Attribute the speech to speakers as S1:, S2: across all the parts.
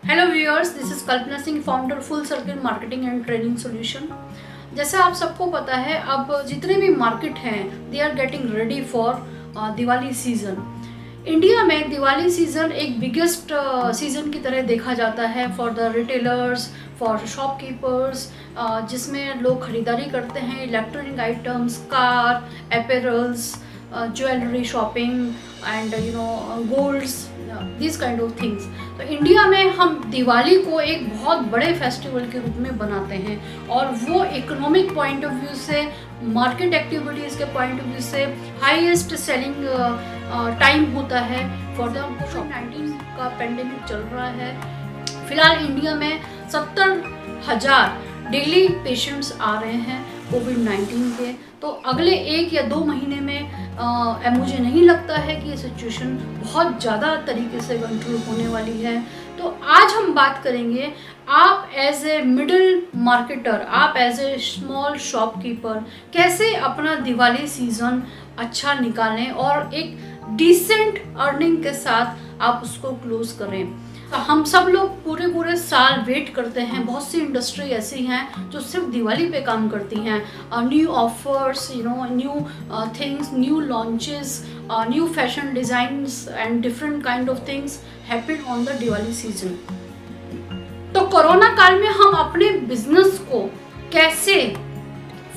S1: Hello viewers, this is Kalpana Singh, founder full circle marketing and training solution. जैसा आप सबको पता है, अब जितने भी मार्केट हैं they are getting ready for Diwali season. India में दिवाली सीज़न एक बिगेस्ट सीज़न की तरह देखा जाता है for the retailers, for shopkeepers, जिसमें लोग खरीदारी करते हैं electronic items, car, apparels, jewellery shopping and golds, this kind of things. तो इंडिया में हम दिवाली को एक बहुत बड़े फेस्टिवल के रूप में बनाते हैं और वो इकोनॉमिक पॉइंट ऑफ व्यू से, मार्केट एक्टिविटीज़ के पॉइंट ऑफ व्यू से हाईएस्ट सेलिंग टाइम होता है फॉर द कोविड-19 का पेंडेमिक चल रहा है। फिलहाल इंडिया में 70,000 डेली पेशेंट्स आ रहे हैं कोविड-19 के। तो अगले 1 या 2 महीने में मुझे नहीं लगता है कि ये सिचुएशन बहुत ज़्यादा तरीके से कंट्रोल होने वाली है। तो आज हम बात करेंगे, आप एज ए मिडिल मार्केटर, आप एज ए स्मॉल शॉपकीपर कैसे अपना दिवाली सीज़न अच्छा निकालें और एक डिसेंट अर्निंग के साथ आप उसको क्लोज करें। हम सब लोग पूरे साल वेट करते हैं। बहुत सी इंडस्ट्री ऐसी हैं जो सिर्फ दिवाली पे काम करती हैं। New offers, new things, new launches, new fashion designs and different kind of things happen on the Diwali season. तो कोरोना काल में हम अपने बिजनेस को कैसे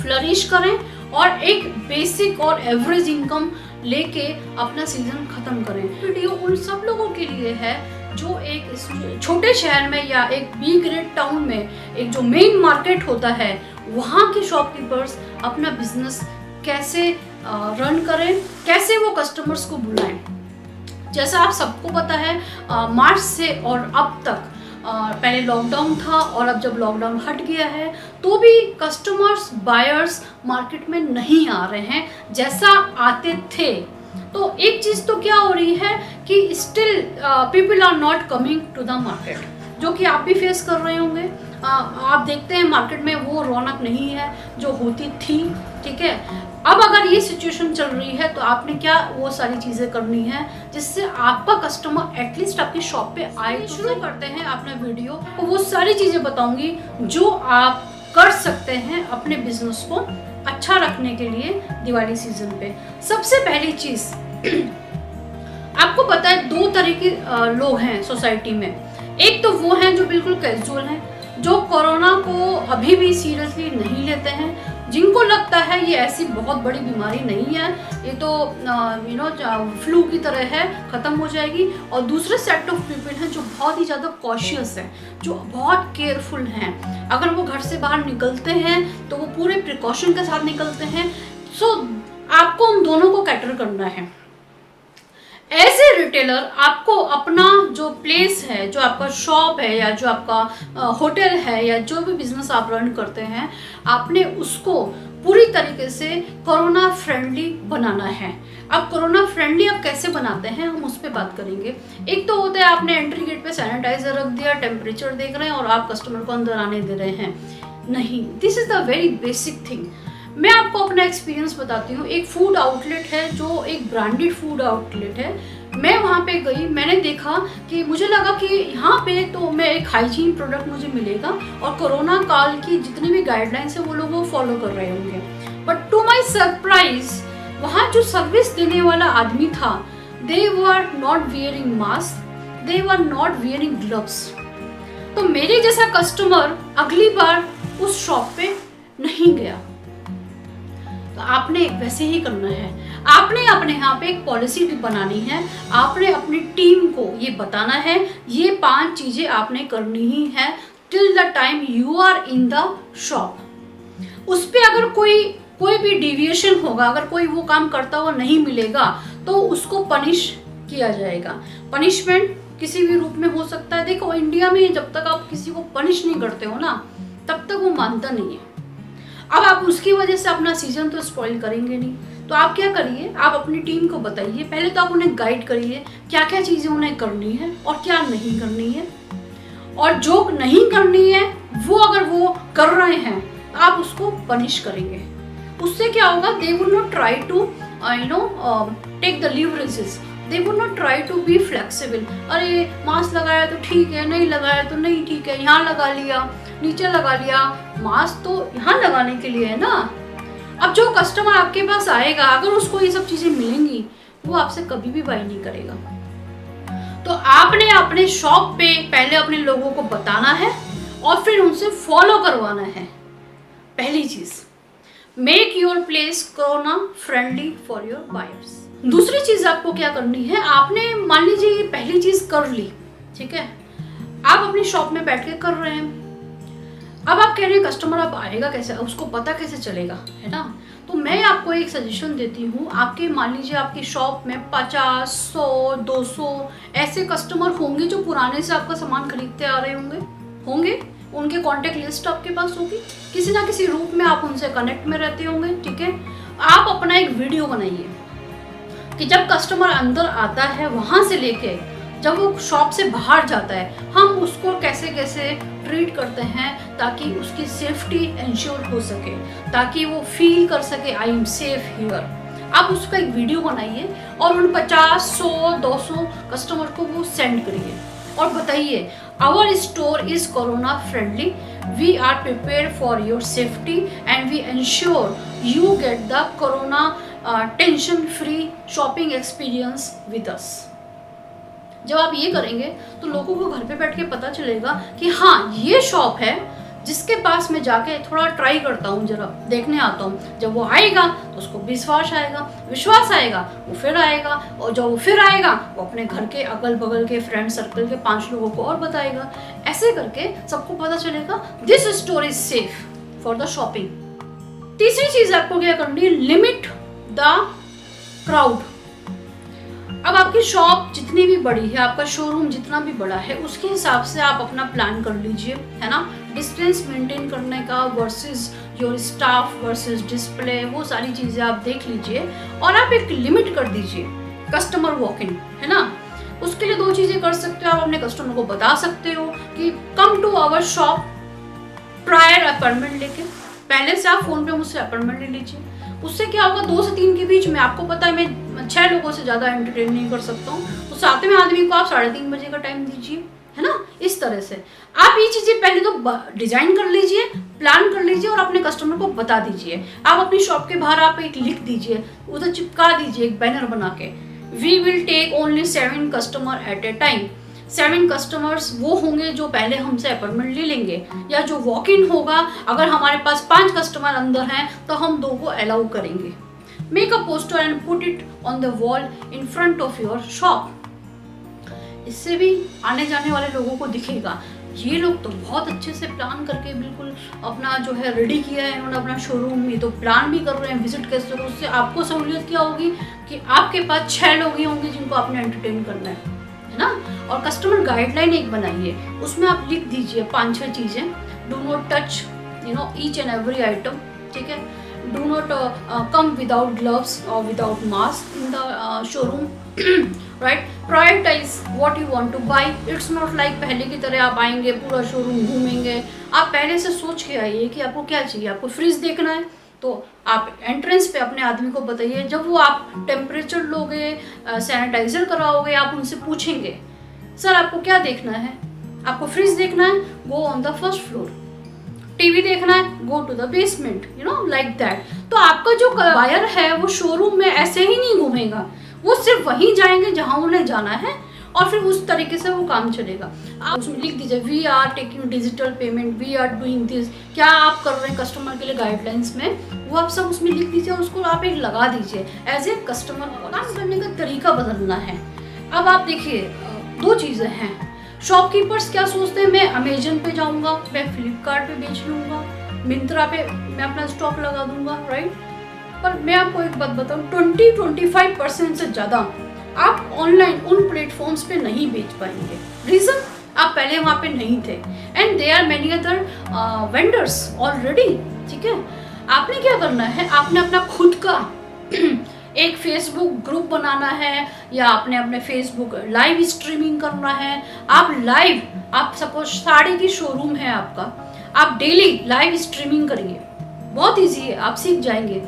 S1: फ्लरिश करें और एक बेसिक और एवरेज इनकम लेके अपना सीजन खत्म करें। वीडियो उन सब लोगों के लिए है जो एक छोटे शहर में या एक बी ग्रेड टाउन में एक जो मेन मार्केट होता है वहाँ के शॉपकीपर्स अपना बिजनेस कैसे रन करें, कैसे वो कस्टमर्स को बुलाएं। जैसा आप सबको पता है, मार्च से और अब तक पहले लॉकडाउन था और अब जब लॉकडाउन हट गया है तो भी कस्टमर्स, बायर्स मार्केट में नहीं आ रहे हैं जैसा आते थे। तो एक चीज़ तो क्या हो रही है कि still people are not coming to the market, जो कि आप भी फेस कर रहे होंगे। आप देखते हैं मार्केट में वो रौनक नहीं है जो होती थी, ठीक है। अब अगर ये सिचुएशन चल रही है तो आपने क्या वो सारी चीज़ें करनी है जिससे आपका कस्टमर एटलीस्ट आपकी शॉप पे आए। शुरू करते हैं अपना वीडियो, तो वो सारी चीज़ें बताऊंगी जो आप कर सकते हैं अपने बिजनेस को अच्छा रखने के लिए दिवाली सीजन पे। सबसे पहली चीज़, आपको पता है 2 तरह के लोग हैं सोसाइटी में। एक तो वो हैं जो बिल्कुल कैजुअल हैं, जो कोरोना को अभी भी सीरियसली नहीं लेते हैं, जिनको लगता है ये ऐसी बहुत बड़ी बीमारी नहीं है, ये तो फ्लू की तरह है, ख़त्म हो जाएगी। और दूसरे सेट ऑफ पीपल हैं जो बहुत ही ज़्यादा कॉशियस हैं, जो बहुत केयरफुल हैं। अगर वो घर से बाहर निकलते हैं तो वो पूरे प्रिकॉशन के साथ निकलते हैं। सो आपको उन दोनों को कैटर करना है। एज ए रिटेलर आपको अपना जो प्लेस है, जो आपका शॉप है या जो आपका होटल है या जो भी बिजनेस आप रन करते हैं, आपने उसको पूरी तरीके से कोरोना फ्रेंडली बनाना है। अब कोरोना फ्रेंडली आप कैसे बनाते हैं हम उस पर बात करेंगे। एक तो होता है आपने एंट्री गेट पे सैनिटाइजर रख दिया, टेम्परेचर देख रहे हैं और आप कस्टमर को अंदर आने दे रहे हैं। नहीं, this is the very basic thing. मैं आपको अपना एक्सपीरियंस बताती हूँ। एक फूड आउटलेट है जो एक ब्रांडेड फूड आउटलेट है। मैं वहाँ पे गई, मैंने देखा कि मुझे लगा कि यहाँ पे तो मैं एक हाइजीन प्रोडक्ट मुझे मिलेगा और कोरोना काल की जितनी भी गाइडलाइंस है वो लोग वो फॉलो कर रहे होंगे। बट टू माई सरप्राइज, वहाँ जो सर्विस देने वाला आदमी था, they were not wearing mask, they were not wearing gloves. तो मेरे जैसा कस्टमर अगली बार उस शॉप पे नहीं गया। तो आपने वैसे ही करना है। आपने अपने यहाँ पे एक पॉलिसी बनानी है, आपने अपनी टीम को ये बताना है, ये 5 चीज़ें आपने करनी ही है till the time you are in the shop. उस पर अगर कोई भी डिविएशन होगा, अगर कोई वो काम करता हुआ नहीं मिलेगा तो उसको पनिश किया जाएगा। पनिशमेंट किसी भी रूप में हो सकता है। देखो, इंडिया में जब तक आप किसी को पनिश नहीं करते हो ना, तब तक वो मानता नहीं है। अब आप उसकी वजह से अपना सीजन तो स्पॉइल करेंगे नहीं। तो आप क्या करिए, आप अपनी टीम को बताइए, पहले तो आप उन्हें गाइड करिए क्या क्या चीज़ें उन्हें करनी है और क्या नहीं करनी है। और जो नहीं करनी है वो अगर वो कर रहे हैं तो आप उसको पनिश करेंगे। उससे क्या होगा, they will not try to take the leverages. They would not try to be flexible. अरे मास्क लगाया तो ठीक है, नहीं लगाया तो नहीं ठीक है, यहाँ लगा लिया, नीचे लगा लिया। मास्क तो यहाँ लगाने के लिए है ना। अब जो कस्टमर आपके पास आएगा, अगर उसको ये सब चीजें मिलेंगी, वो आपसे कभी भी बाय नहीं करेगा। तो आपने अपने शॉप पे पहले अपने लोगों को बताना है और फिर उनसे फॉलो करवाना है। पहली चीज, make your place corona friendly for your buyers. दूसरी चीज आपको क्या करनी है, आपने मान लीजिए ये पहली चीज कर ली, ठीक है, आप अपनी शॉप में बैठ के कर रहे हैं। अब आप कह रहे हैं कस्टमर अब आएगा कैसे, उसको पता कैसे चलेगा, है ना। तो मैं आपको एक सजेशन देती हूँ, आपके मान लीजिए आपकी शॉप में 50, 100, 200 ऐसे कस्टमर होंगे जो पुराने से आपका सामान खरीदते आ रहे होंगे, उनके कॉन्टेक्ट लिस्ट आपके पास होगी, किसी ना किसी रूप में आप उनसे कनेक्ट में रहते होंगे, ठीक है। आप अपना एक वीडियो बनाइए कि जब कस्टमर अंदर आता है वहाँ से लेके जब वो शॉप से बाहर जाता है, हम उसको कैसे कैसे ट्रीट करते हैं ताकि उसकी सेफ्टी इंश्योर हो सके, ताकि वो फील कर सके आई एम सेफ हियर। आप उसका एक वीडियो बनाइए और उन 50, 100, 200 कस्टमर को वो सेंड करिए और बताइए our store is corona friendly, we are prepare for your safety and we ensure you get the corona tension free shopping experience with us. जब आप ये करेंगे तो लोगों को घर पे बैठ के पता चलेगा कि हाँ ये शॉप है जिसके पास मैं जाके थोड़ा ट्राई करता हूँ, जरा देखने आता हूँ। जब वो आएगा तो उसको विश्वास आएगा, वो फिर आएगा, और जब वो फिर आएगा वो अपने घर के अगल बगल के फ्रेंड सर्कल के 5 लोगों को और बताएगा। ऐसे करके सबको पता चलेगा this store is safe for the shopping. तीसरी चीज आपको क्या करनी है, लिमिट द क्राउड। अब आपकी शॉप जितनी भी बड़ी है, आपका शोरूम जितना भी बड़ा है, उसके हिसाब से आप अपना प्लान कर लीजिए, है ना। डिस्टेंस मेंटेन करने का versus your staff versus display, वो सारी चीजें आप देख लीजिए और आप एक लिमिट कर दीजिए कस्टमर वॉक इन, है ना। उसके लिए 2 चीजें कर सकते हो, आप अपने कस्टमर को बता सकते हो कि come to our shop prior appointment लेके, पहले से आप फोन पे मुझसे अपॉइंटमेंट ले लीजिए। उससे क्या होगा, 2 से 3 के बीच में आपको पता है मैं 6 लोगों से ज्यादा एंटरटेन नहीं कर सकता हूँ, तो 7वें आदमी को आप 3:30 बजे का टाइम दीजिए, है ना। इस तरह से आप ये चीजें पहले तो डिजाइन कर लीजिए, प्लान कर लीजिए और अपने कस्टमर को बता दीजिए। आप अपनी शॉप के बाहर आप एक लिख दीजिए, उधर चिपका दीजिए एक बैनर बना के, we will take only 7 customer at a time. 7 customers वो होंगे जो पहले हमसे अपॉइंटमेंट ले लेंगे, या जो वॉक इन होगा, अगर हमारे पास 5 कस्टमर अंदर हैं तो हम 2 को अलाउ करेंगे। Make a poster and put it on the wall in front of your shop. इससे भी आने जाने वाले लोगों को दिखेगा ये लोग तो बहुत अच्छे से प्लान करके बिल्कुल अपना जो है रेडी किया है इन्होंने अपना शोरूम में, तो प्लान भी कर रहे हैं विजिट कैसे। तो उससे आपको सहूलियत क्या होगी कि आपके पास 6 लोग ही होंगे जिनको आपने एंटरटेन करना है ना। और कस्टमर गाइडलाइन एक बनाइए, उसमें आप लिख दीजिए 5-6 चीजें। Do not touch each and every item, ठीक है। Do not come without gloves और without mask in the showroom, right. Prioritise what you want to buy. It's not like पहले की तरह आप आएंगे पूरा शोरूम घूमेंगे। आप पहले से सोच के आइए कि आपको क्या चाहिए। आपको फ्रिज देखना है तो आप एंट्रेंस पे अपने आदमी को बताइए। जब वो आप टेम्परेचर लोगे, सैनिटाइजर कराओगे, आप उनसे पूछेंगे सर आपको क्या देखना है। आपको फ्रिज देखना है, go on the first floor. TV देखना है, go to the basement, like that. तो आपका जो बायर है वो शोरूम में ऐसे ही नहीं घूमेगा, वो सिर्फ वहीं जाएंगे जहां उन्हें जाना है और फिर उस तरीके से वो काम चलेगा। आप उसमें लिख दीजिए we are taking digital payment, we are doing this. क्या आप कर रहे हैं कस्टमर के लिए गाइडलाइंस में, वो आप सब उसमें लिख दीजिए और उसको आप एक लगा दीजिए एज ए कस्टमर। काम करने का तरीका बदलना है। अब आप देखिए 2 चीज़ें हैं। शॉपकीपर्स क्या सोचते हैं, मैं अमेजन पे जाऊंगा, मैं फ्लिपकार्ट पे बेच लूंगा, मिंत्रा पे मैं अपना स्टॉक लगा दूंगा, राइट। पर मैं आपको एक बात बताऊं, 20-25% से ज़्यादा आप ऑनलाइन उन प्लेटफॉर्म्स पे नहीं बेच पाएंगे। रीज़न, आप पहले वहाँ पे नहीं थे and they are many other vendors already, ठीक है। आपने क्या करना है, आपने अपना खुद का एक फेसबुक ग्रुप बनाना है या आपने अपने फेसबुक लाइव स्ट्रीमिंग करना है। आप लाइव, आप सपोज साड़ी की शोरूम है आपका, आप डेली लाइव स्ट्रीमिंग करिए। बहुत इजी है, आप सीख जाएंगे।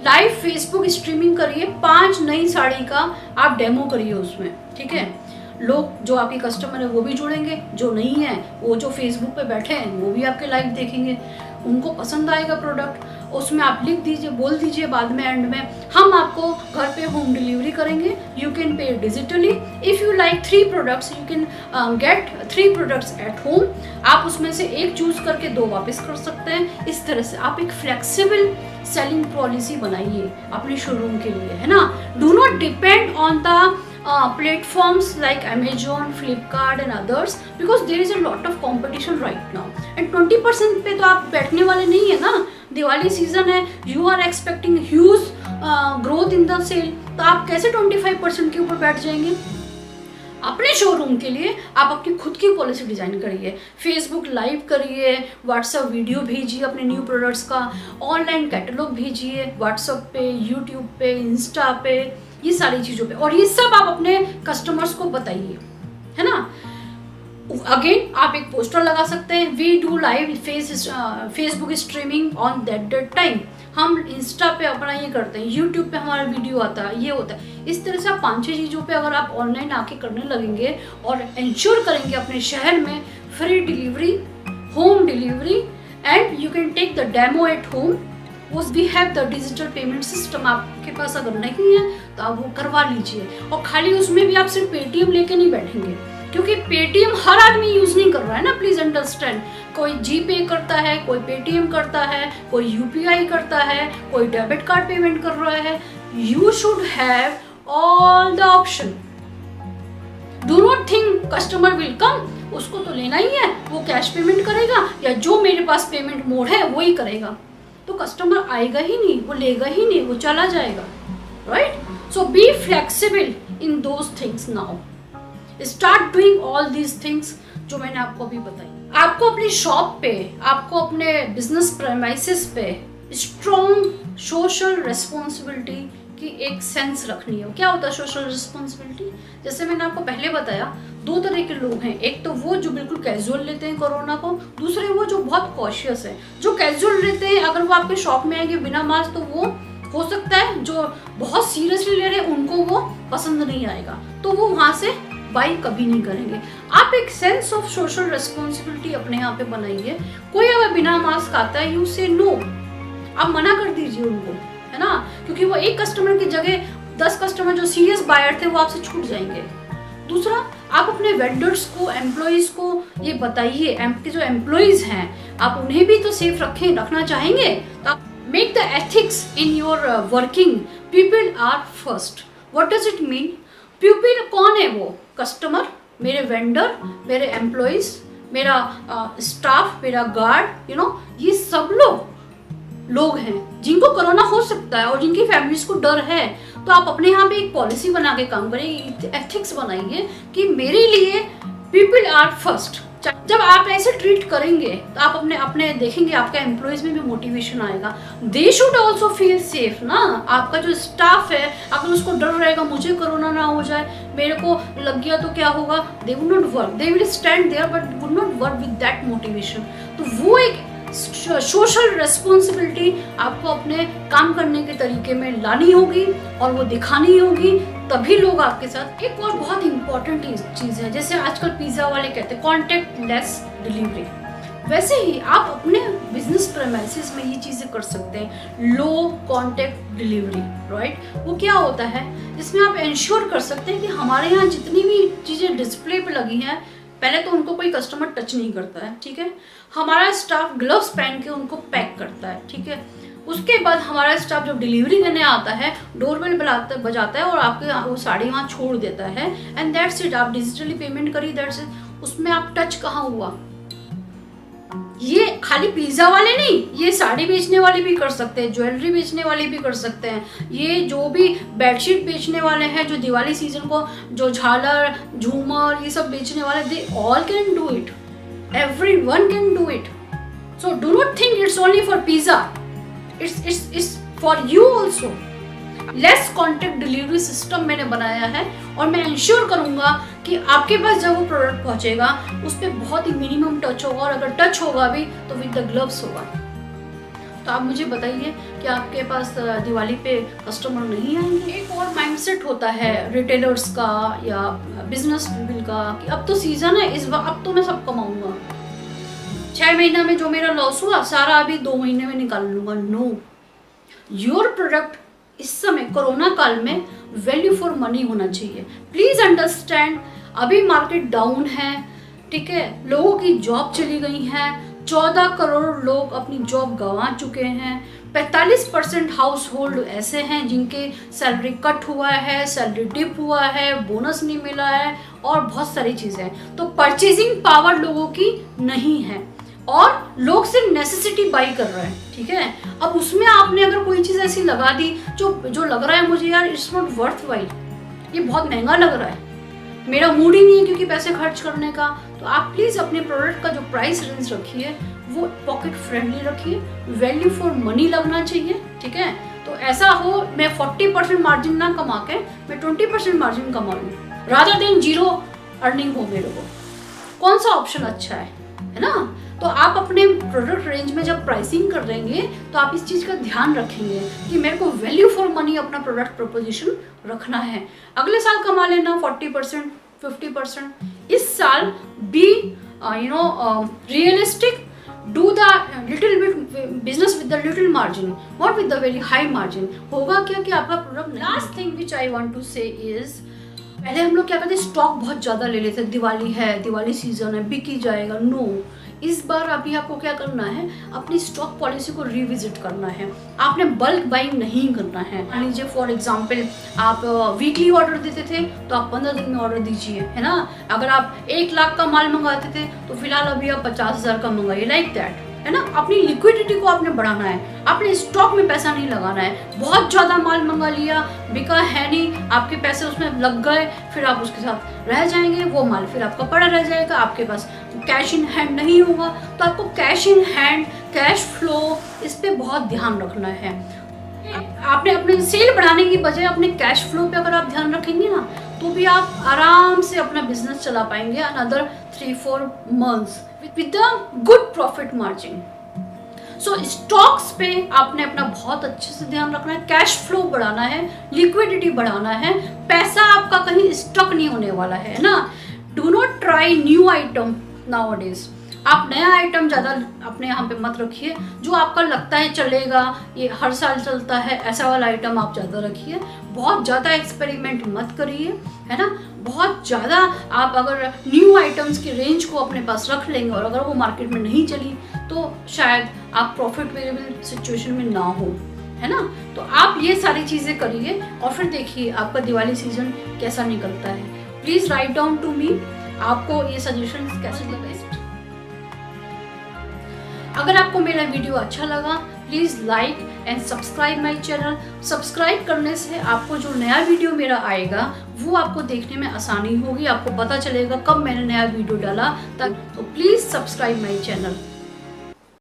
S1: लाइव फेसबुक स्ट्रीमिंग करिए, 5 नई साड़ी का आप डेमो करिए उसमें, ठीक है। लोग जो आपके कस्टमर है वो भी जुड़ेंगे, जो नहीं है वो जो फेसबुक पे बैठे हैं वो भी आपके लाइव देखेंगे, उनको पसंद आएगा प्रोडक्ट। उसमें आप लिख दीजिए, बोल दीजिए बाद में एंड में, हम आपको घर पे होम डिलीवरी करेंगे, you can pay digitally, if you like 3 products you can get 3 products at home. आप उसमें से एक चूज करके 2 वापस कर सकते हैं। इस तरह से आप एक फ्लेक्सिबल सेलिंग पॉलिसी बनाइए अपने शोरूम के लिए, है ना। Do not depend on the platforms like Amazon, Flipkart and others because there is a lot of competition right now and 20% पे तो आप बैठने वाले नहीं है ना। दिवाली सीजन है, you are expecting huge growth in the sale, तो आप कैसे 25% के ऊपर बैठ जाएंगे। अपने शोरूम के लिए आप अपनी खुद की पॉलिसी डिजाइन करिए, फेसबुक लाइव करिए, व्हाट्सएप वीडियो भेजिए अपने न्यू प्रोडक्ट्स का, ऑनलाइन कैटलॉग भेजिए व्हाट्सएप पे, यूट्यूब पे, इंस्टा पे, ये सारी चीज़ों पे, और ये सब आप अपने कस्टमर्स को बताइए, है ना। अगेन आप एक पोस्टर लगा सकते हैं, we do live Facebook streaming on that time. हम इंस्टा पे अपना ये करते हैं, यूट्यूब पे हमारा वीडियो आता है, ये होता है। इस तरह से आप 5-6 चीज़ों पे अगर आप ऑनलाइन आके करने लगेंगे और इंश्योर करेंगे अपने शहर में free delivery, home delivery and you can take the demo at home. We have the digital payment system, आपके पास अगर नहीं है तो आप वो करवा लीजिए। और खाली उसमें भी आप सिर्फ पेटीएम लेके नहीं बैठेंगे, क्योंकि पेटीएम हर आदमी यूज नहीं कर रहा है ना, प्लीज अंडरस्टैंड। कोई जीपे करता है, कोई पेटीएम करता है, कोई यूपीआई करता है, कोई डेबिट कार्ड पेमेंट कर रहा है। You should have all the option. Do not think customer will come, उसको तो लेना ही है, वो कैश पेमेंट करेगा या जो मेरे पास पेमेंट मोड है वो ही करेगा, तो कस्टमर आएगा ही नहीं, वो लेगा ही नहीं, वो चला जाएगा, right. So be flexible in those things now, start doing all these things जो मैंने आपको अभी बताई। आपको अपनी शॉप पे, आपको अपने बिजनेस प्रेमाइसेस पे स्ट्रॉन्ग सोशल रिस्पॉन्सिबिलिटी की एक सेंस रखनी है। क्या होता है सोशल रिस्पॉन्सिबिलिटी? जैसे मैंने आपको पहले बताया, 2 तरह के लोग हैं, एक तो वो जो बिल्कुल कैजुअल लेते हैं कोरोना को, दूसरे वो जो बहुत कॉशियस है। जो कैजुअल लेते हैं, अगर वो आपके शॉप में आएंगे बिना मास्क, तो वो हो सकता है जो बहुत सीरियसली ले रहे हैं उनको वो पसंद नहीं आएगा, तो वो वहाँ से बाई कभी नहीं करेंगे। आप एक सेंस ऑफ सोशल रिस्पॉन्सिबिलिटी अपने यहाँ पे बनाइए। कोई अगर बिना मास्क आता है, यू से नो, आप मना कर दीजिए उनको, है ना, क्योंकि वो एक कस्टमर की जगह 10 कस्टमर जो सीरियस बायर थे वो आपसे छूट जाएंगे। दूसरा, आप अपने वेंडर्स को, एम्प्लॉइज को ये बताइए, आपके जो एम्प्लॉइज हैं आप उन्हें भी तो सेफ रखना चाहेंगे, तो आप make the ethics in your working, people are first. What does it mean? People कौन है? वो कस्टमर, मेरे वेंडर, मेरे एम्प्लॉइज, मेरा स्टाफ, मेरा गार्ड, ये सब लोग हैं जिनको कोरोना हो सकता है और जिनकी फैमिलीज को डर है। तो आप अपने यहाँ पे एक पॉलिसी बना के काम करिए, एथिक्स बनाइए कि मेरे लिए पीपल आर फर्स्ट। जब आप ऐसे ट्रीट करेंगे तो आप अपने देखेंगे आपका एम्प्लॉइज में भी मोटिवेशन आएगा। They should also feel safe ना। आपका जो स्टाफ है, अगर उसको डर रहेगा मुझे कोरोना ना हो जाए, मेरे को लग गया तो क्या होगा, they would not work, they will stand there but would not work with that motivation. तो वो एक सोशल रिस्पॉन्सिबिलिटी आपको अपने काम करने के तरीके में लानी होगी और वो दिखानी होगी, तभी लोग आपके साथ। एक और बहुत इंपॉर्टेंट चीज़ है, जैसे आजकल पिज़्ज़ा वाले कहते हैं कॉन्टैक्ट लेस डिलीवरी, वैसे ही आप अपने बिजनेस प्रेमाइसेस में ये चीज़ें कर सकते हैं, लो कॉन्टैक्ट डिलीवरी, राइट। वो क्या होता है, जिसमें आप इंश्योर कर सकते हैं कि हमारे यहाँ जितनी भी चीज़ें डिस्प्ले पे लगी हैं, पहले तो उनको कोई कस्टमर टच नहीं करता है, ठीक है। हमारा स्टाफ ग्लव्स पहन के उनको पैक करता है, ठीक है। उसके बाद हमारा स्टाफ जब डिलीवरी करने आता है, डोरबेल बजाता है और आपके वो साड़ी वहाँ छोड़ देता है, एंड दैट्स इट। आप डिजिटली पेमेंट करिए, दैट्स इट। उसमें आप टच कहाँ हुआ? ये खाली पिज़्ज़ा वाले नहीं, ये साड़ी बेचने वाले भी कर सकते हैं, ज्वेलरी बेचने वाले भी कर सकते हैं, ये जो भी बेडशीट बेचने वाले हैं, जो दिवाली सीजन को जो झालर झूमर ये सब बेचने वाले, they all can do it, everyone can do it. So do not think it's only for pizza, it's for you also. Less contact delivery system मैंने बनाया है और मैं इंश्योर करूंगा कि आपके पास जब वो प्रोडक्ट पहुंचेगा उस पर बहुत ही मिनिमम टच होगा, और अगर टच होगा भी तो विद द ग्लव्स होगा। तो आप मुझे बताइए कि आपके पास दिवाली पे कस्टमर नहीं आएंगे। एक और माइंडसेट होता है रिटेलर्स का या बिजनेस पीपल का कि अब तो सीजन है, इस बार अब तो मैं सब कमाऊंगा, 6 महीना में जो मेरा लॉस हुआ सारा अभी 2 महीने में निकाल लूंगा। नो, योर प्रोडक्ट इस समय कोरोना काल में वैल्यू फॉर मनी होना चाहिए। प्लीज अंडरस्टैंड, अभी मार्केट डाउन है, ठीक है, लोगों की जॉब चली गई है, 14 करोड़ लोग अपनी जॉब गंवा चुके हैं, 45% हाउस होल्ड ऐसे हैं जिनके सैलरी कट हुआ है, सैलरी डिप हुआ है, बोनस नहीं मिला है और बहुत सारी चीज़ें। तो परचेजिंग पावर लोगों की नहीं है और लोग सिर्फ नेसेसिटी बाई कर रहे हैं, ठीक है। अब उसमें आपने अगर कोई चीज़ ऐसी लगा दी जो लग रहा है मुझे यार इट्स नॉट वर्थ वाइल, ये बहुत महंगा लग रहा है, मेरा मूड ही नहीं है क्योंकि पैसे खर्च करने का, तो आप प्लीज़ अपने प्रोडक्ट का जो प्राइस रेंज रखिए वो पॉकेट फ्रेंडली रखिए, वैल्यू फॉर मनी लगना चाहिए, ठीक है। तो ऐसा हो मैं 40% मार्जिन ना कमा के मैं 20% मार्जिन कमा लूँ, रादर देन जीरो अर्निंग हो मेरे को। कौन सा ऑप्शन अच्छा है ना। तो आप अपने प्रोडक्ट रेंज में जब प्राइसिंग कर देंगे तो आप इस चीज़ का ध्यान रखेंगे कि मेरे को वैल्यू फॉर मनी अपना प्रोडक्ट प्रपोजिशन रखना है। अगले साल कमा लेना 40%, 50%। इस साल be realistic, do the little bit business with the little margin, not with the very high margin. होगा क्या कि आपका product. Last thing which I want to say is, पहले हम लोग क्या करते, स्टॉक बहुत ज़्यादा ले लेते, दिवाली है, दिवाली सीजन है, बिक ही जाएगा। नो, इस बार अभी आपको क्या करना है, अपनी स्टॉक पॉलिसी को रिविजिट करना है। आपने बल्क बाइंग नहीं करना है। मान लीजिए फॉर एग्जांपल आप वीकली ऑर्डर देते थे तो आप 15 दिन में ऑर्डर दीजिए, है ना। अगर आप 1 लाख का माल मंगाते थे तो फिलहाल अभी आप 50,000 का मंगाइए, लाइक दैट, है ना। अपनी लिक्विडिटी को आपने बढ़ाना है, आपने स्टॉक में पैसा नहीं लगाना है। बहुत ज़्यादा माल मंगा लिया, बिका है नहीं, आपके पैसे उसमें लग गए, फिर आप उसके साथ रह जाएंगे, वो माल फिर आपका पड़ा रह जाएगा, आपके पास कैश इन हैंड नहीं होगा। तो आपको cash in hand, cash flow, इस पर बहुत ध्यान रखना है। आपने अपने सेल बढ़ाने की बजाय अपने कैश फ्लो पे अगर आप ध्यान रखेंगे ना तो भी आप आराम से अपना बिजनेस चला पाएंगे another 3-4 months with the good profit margin. So stocks पे आपने अपना बहुत अच्छे से ध्यान रखना है, कैश फ्लो बढ़ाना है, लिक्विडिटी बढ़ाना है, पैसा आपका कहीं स्टक नहीं होने वाला है ना। Do not try new item nowadays. आप नया आइटम ज़्यादा अपने यहाँ पे मत रखिए, जो आपका लगता है चलेगा, ये हर साल चलता है, ऐसा वाला आइटम आप ज़्यादा रखिए। बहुत ज़्यादा एक्सपेरिमेंट मत करिए, है ना। बहुत ज़्यादा आप अगर न्यू आइटम्स की रेंज को अपने पास रख लेंगे और अगर वो मार्केट में नहीं चली तो शायद आप प्रॉफिटेबल सिचुएशन में ना हो, है ना। तो आप ये सारी चीज़ें करिए और फिर देखिए आपका दिवाली सीजन कैसा निकलता है। Please write down to me, आपको ये सजेशन कैसे लगे। अगर आपको मेरा वीडियो अच्छा लगा please like and subscribe my channel. Subscribe करने से आपको जो नया वीडियो मेरा आएगा वो आपको देखने में आसानी होगी, आपको पता चलेगा कब मैंने नया वीडियो डाला। तो प्लीज़ सब्सक्राइब माय चैनल।